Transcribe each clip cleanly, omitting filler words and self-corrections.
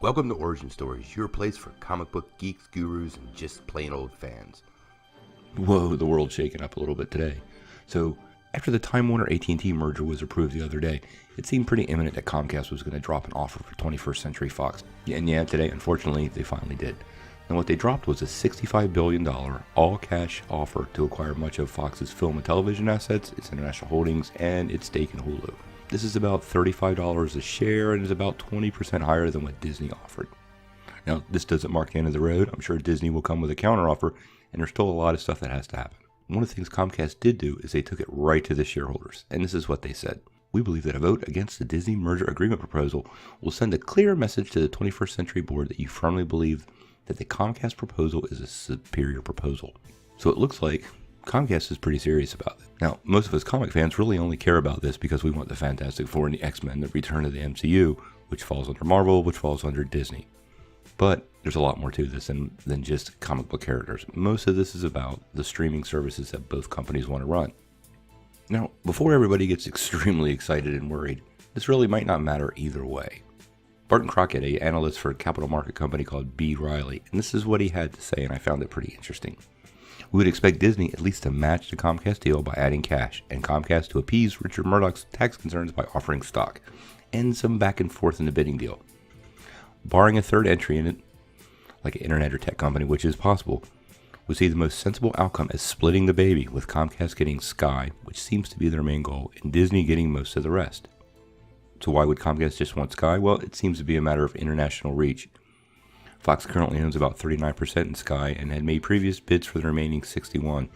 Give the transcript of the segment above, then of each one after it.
Welcome to Origin Stories, your place for comic book geeks, gurus, and just plain old fans. Whoa, the world's shaking up a little bit today. So, after the Time Warner AT&T merger was approved the other day, it seemed pretty imminent that Comcast was going to drop an offer for 21st Century Fox. And yeah, today, unfortunately, they finally did. And what they dropped was a $65 billion all-cash offer to acquire much of Fox's film and television assets, its international holdings, and its stake in Hulu. This is about $35 a share and is about 20% higher than what Disney offered. Now, this doesn't mark the end of the road. I'm sure Disney will come with a counteroffer, and there's still a lot of stuff that has to happen. One of the things Comcast did do is they took it right to the shareholders, and this is what they said. We believe that a vote against the Disney merger agreement proposal will send a clear message to the 21st Century Board that you firmly believe that the Comcast proposal is a superior proposal. So it looks like Comcast is pretty serious about it. Now, most of us comic fans really only care about this because we want the Fantastic Four and the Xmen to return to the MCU, which falls under Marvel, which falls under Disney. But there's a lot more to this than just comic book characters. Most of this is about the streaming services that both companies want to run. Now, before everybody gets extremely excited and worried, this really might not matter either way. Barton Crockett, an analyst for a capital market company called B. Riley, and this is what he had to say, and I found it pretty interesting. We would expect Disney at least to match the Comcast deal by adding cash, and Comcast to appease Richard Murdoch's tax concerns by offering stock, and some back and forth in the bidding deal. Barring a third entry in it, like an internet or tech company, which is possible, we see the most sensible outcome as splitting the baby, with Comcast getting Sky, which seems to be their main goal, and Disney getting most of the rest. So why would Comcast just want Sky? Well, it seems to be a matter of international reach. Fox currently owns about 39% in Sky and had made previous bids for the remaining 61%.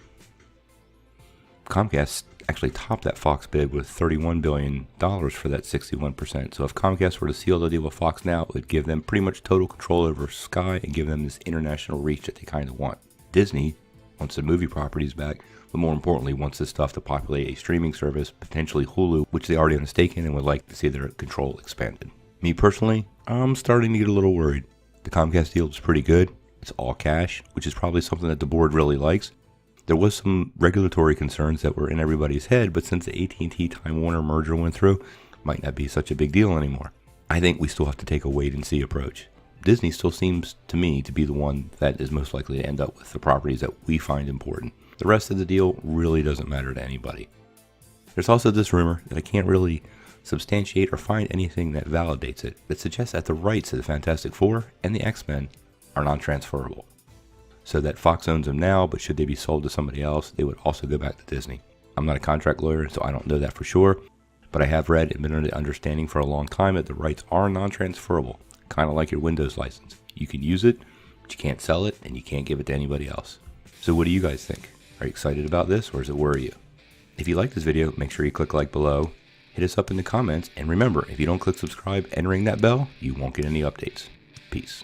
Comcast actually topped that Fox bid with $31 billion for that 61%. So if Comcast were to seal the deal with Fox now, it would give them pretty much total control over Sky and give them this international reach that they kind of want. Disney wants the movie properties back, but more importantly wants this stuff to populate a streaming service, potentially Hulu, which they already own a stake in and would like to see their control expanded. Me personally, I'm starting to get a little worried. The Comcast deal is pretty good. It's all cash, which is probably something that the board really likes. There was some regulatory concerns that were in everybody's head, but since the AT&T Time Warner merger went through, it might not be such a big deal anymore. I think we still have to take a wait and see approach. Disney still seems to me to be the one that is most likely to end up with the properties that we find important. The rest of the deal really doesn't matter to anybody. There's also this rumor that I can't really substantiate or find anything that validates it, that suggests that the rights to the Fantastic Four and the X-Men are non-transferable. So that Fox owns them now, but should they be sold to somebody else, they would also go back to Disney. I'm not a contract lawyer, so I don't know that for sure, but I have read and been under the understanding for a long time that the rights are non-transferable, kind of like your Windows license. You can use it, but you can't sell it, and you can't give it to anybody else. So what do you guys think? Are you excited about this, or does it worry you? If you like this video, make sure you click like below, hit us up in the comments, and remember, if you don't click subscribe and ring that bell, you won't get any updates. Peace.